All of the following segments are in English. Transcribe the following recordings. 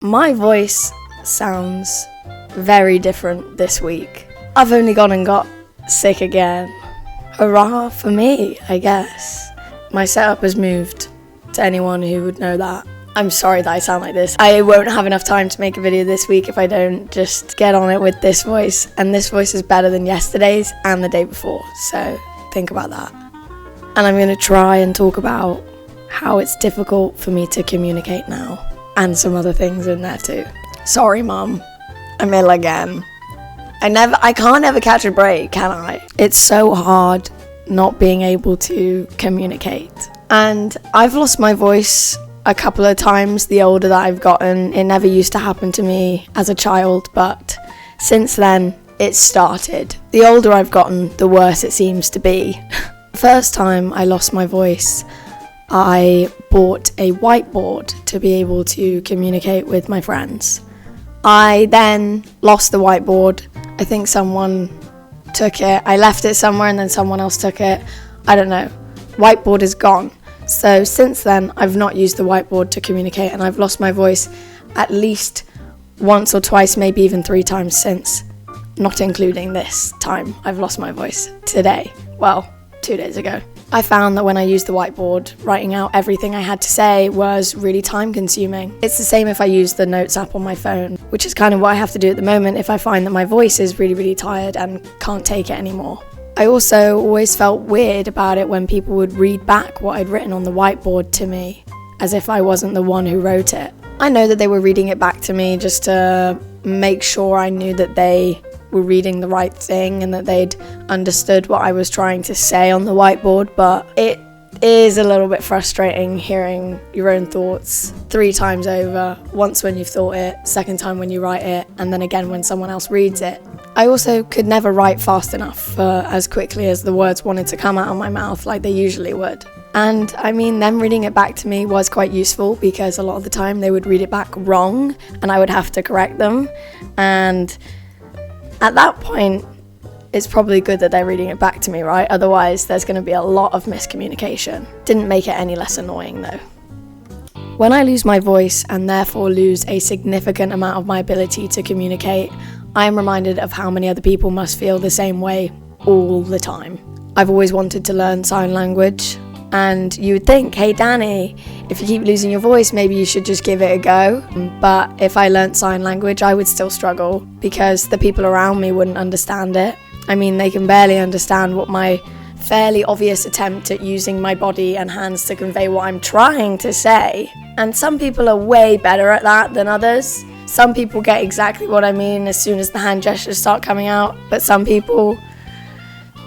My voice sounds very different this week. I've only gone and got sick again. Hurrah for me, I guess. My setup has moved, to anyone who would know that. I'm sorry that I sound like this. I won't have enough time to make a video this week if I don't just get on it with this voice. And this voice is better than yesterday's and the day before, so think about that. And I'm going to try and talk about how it's difficult for me to communicate now. And some other things in there too. Sorry, Mum. I'm ill again. I can't ever catch a break, can I? It's so hard not being able to communicate. And I've lost my voice a couple of times the older that I've gotten. It never used to happen to me as a child, but since then, it started. The older I've gotten, the worse it seems to be. First time I lost my voice, I bought a whiteboard to be able to communicate with my friends. I then lost the whiteboard. I think someone took it. I left it somewhere and then someone else took it. I don't know. Whiteboard is gone. So since then, I've not used the whiteboard to communicate, and I've lost my voice at least once or twice, maybe even 3 times since, not including this time I've lost my voice today. Well, 2 days ago. I found that when I used the whiteboard, writing out everything I had to say was really time consuming. It's the same if I use the notes app on my phone, which is kind of what I have to do at the moment if I find that my voice is really, really tired and can't take it anymore. I also always felt weird about it when people would read back what I'd written on the whiteboard to me, as if I wasn't the one who wrote it. I know that they were reading it back to me just to make sure I knew that they were reading the right thing and that they'd understood what I was trying to say on the whiteboard, but it is a little bit frustrating hearing your own thoughts 3 times over, once when you've thought it, second time when you write it, and then again when someone else reads it. I also could never write fast enough for as quickly as the words wanted to come out of my mouth like they usually would. And I mean, them reading it back to me was quite useful because a lot of the time they would read it back wrong and I would have to correct them, and at that point, it's probably good that they're reading it back to me, right? Otherwise, there's going to be a lot of miscommunication. Didn't make it any less annoying, though. When I lose my voice and therefore lose a significant amount of my ability to communicate, I am reminded of how many other people must feel the same way all the time. I've always wanted to learn sign language, and you would think, hey Danny, if you keep losing your voice, maybe you should just give it a go. But if I learnt sign language, I would still struggle because the people around me wouldn't understand it. I mean, they can barely understand what my fairly obvious attempt at using my body and hands to convey what I'm trying to say. And some people are way better at that than others. Some people get exactly what I mean as soon as the hand gestures start coming out, but some people,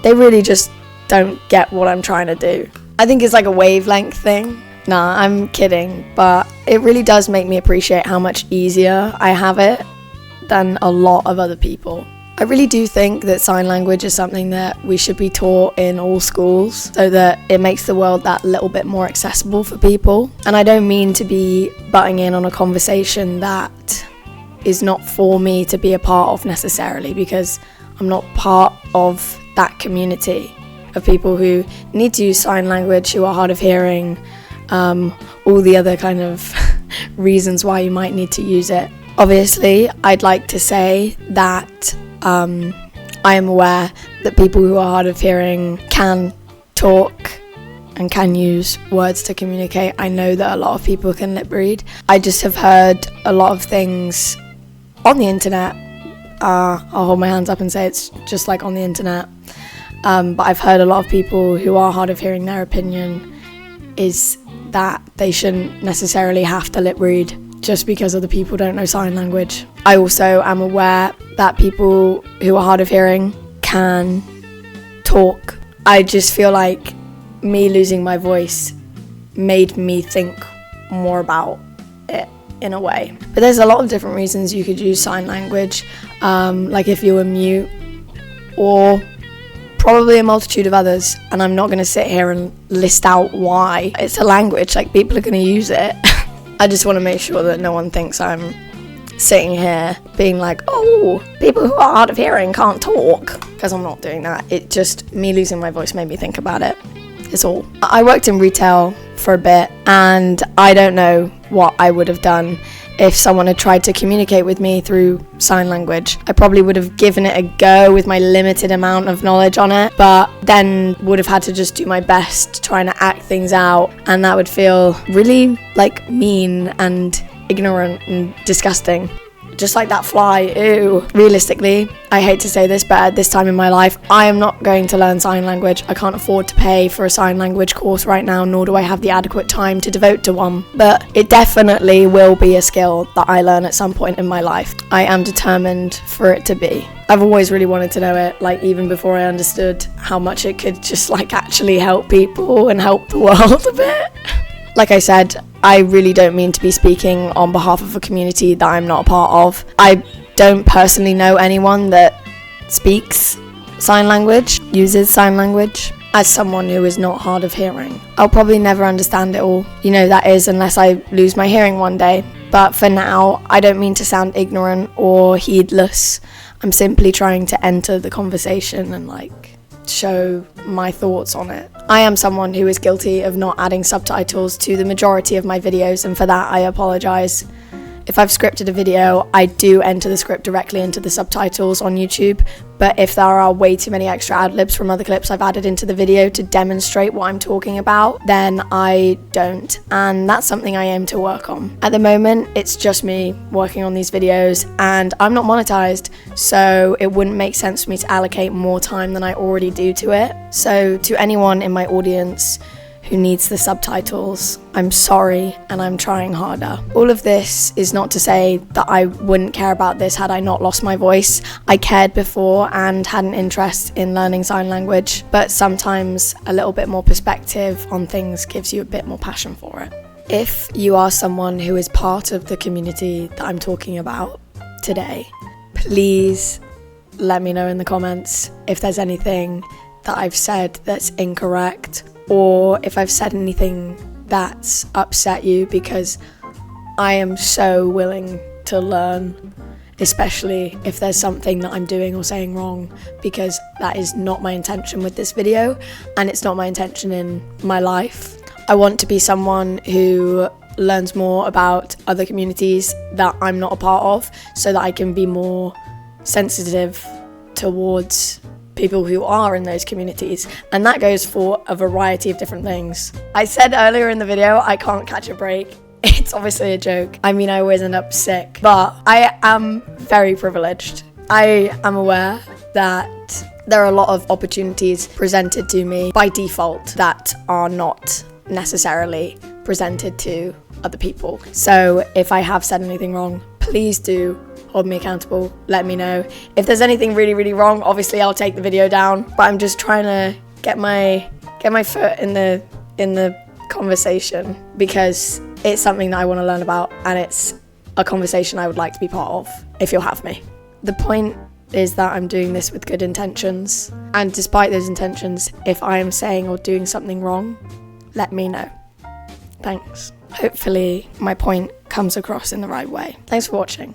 they really just don't get what I'm trying to do. I think it's like a wavelength thing. Nah, I'm kidding, but it really does make me appreciate how much easier I have it than a lot of other people. I really do think that sign language is something that we should be taught in all schools so that it makes the world that little bit more accessible for people. And I don't mean to be butting in on a conversation that is not for me to be a part of necessarily, because I'm not part of that community of people who need to use sign language, who are hard of hearing, all the other kind of reasons why you might need to use it. Obviously, I'd like to say that I am aware that people who are hard of hearing can talk and can use words to communicate. I know that a lot of people can lip read. I just have heard a lot of things on the internet. I'll hold my hands up and say it's just like on the internet. But I've heard a lot of people who are hard of hearing, their opinion is that they shouldn't necessarily have to lip read just because other people don't know sign language. I also am aware that people who are hard of hearing can talk. I just feel like me losing my voice made me think more about it in a way. But there's a lot of different reasons you could use sign language, like if you were mute, or probably a multitude of others, and I'm not going to sit here and list out why. It's a language, like people are going to use it. I just want to make sure that no one thinks I'm sitting here being like, oh, people who are hard of hearing can't talk, because I'm not doing that. It just, me losing my voice made me think about it. It's all. I worked in retail for a bit, and I don't know what I would have done if someone had tried to communicate with me through sign language. I probably would have given it a go with my limited amount of knowledge on it, but then would have had to just do my best trying to act things out, and that would feel really like mean and ignorant and disgusting. Just like that fly, ew. Realistically, I hate to say this, but at this time in my life, I am not going to learn sign language. I can't afford to pay for a sign language course right now, nor do I have the adequate time to devote to one. But it definitely will be a skill that I learn at some point in my life. I am determined for it to be. I've always really wanted to know it, like even before I understood how much it could just like actually help people and help the world a bit. Like I said, I really don't mean to be speaking on behalf of a community that I'm not a part of. I don't personally know anyone that speaks sign language, uses sign language. As someone who is not hard of hearing, I'll probably never understand it all. You know, that is unless I lose my hearing one day. But for now, I don't mean to sound ignorant or heedless. I'm simply trying to enter the conversation and show my thoughts on it. I am someone who is guilty of not adding subtitles to the majority of my videos, and for that I apologise. If I've scripted a video, I do enter the script directly into the subtitles on YouTube, but if there are way too many extra ad-libs from other clips I've added into the video to demonstrate what I'm talking about, then I don't, and that's something I aim to work on. At the moment, it's just me working on these videos, and I'm not monetized, so it wouldn't make sense for me to allocate more time than I already do to it. So to anyone in my audience who needs the subtitles, I'm sorry, and I'm trying harder. All of this is not to say that I wouldn't care about this had I not lost my voice. I cared before and had an interest in learning sign language, but sometimes a little bit more perspective on things gives you a bit more passion for it. If you are someone who is part of the community that I'm talking about today, please let me know in the comments if there's anything that I've said that's incorrect, or if I've said anything that's upset you, because I am so willing to learn, especially if there's something that I'm doing or saying wrong, because that is not my intention with this video, and it's not my intention in my life. I want to be someone who learns more about other communities that I'm not a part of, so that I can be more sensitive towards people who are in those communities, and that goes for a variety of different things. I said earlier in the video I can't catch a break. It's obviously a joke. I mean, I always end up sick, but I am very privileged. I am aware that there are a lot of opportunities presented to me by default that are not necessarily presented to other people. So if I have said anything wrong, please do hold me accountable, let me know. If there's anything really, really wrong, obviously I'll take the video down, but I'm just trying to get my foot in the conversation, because it's something that I want to learn about, and it's a conversation I would like to be part of, if you'll have me. The point is that I'm doing this with good intentions, and despite those intentions, if I am saying or doing something wrong, let me know. Thanks. Hopefully my point comes across in the right way. Thanks for watching.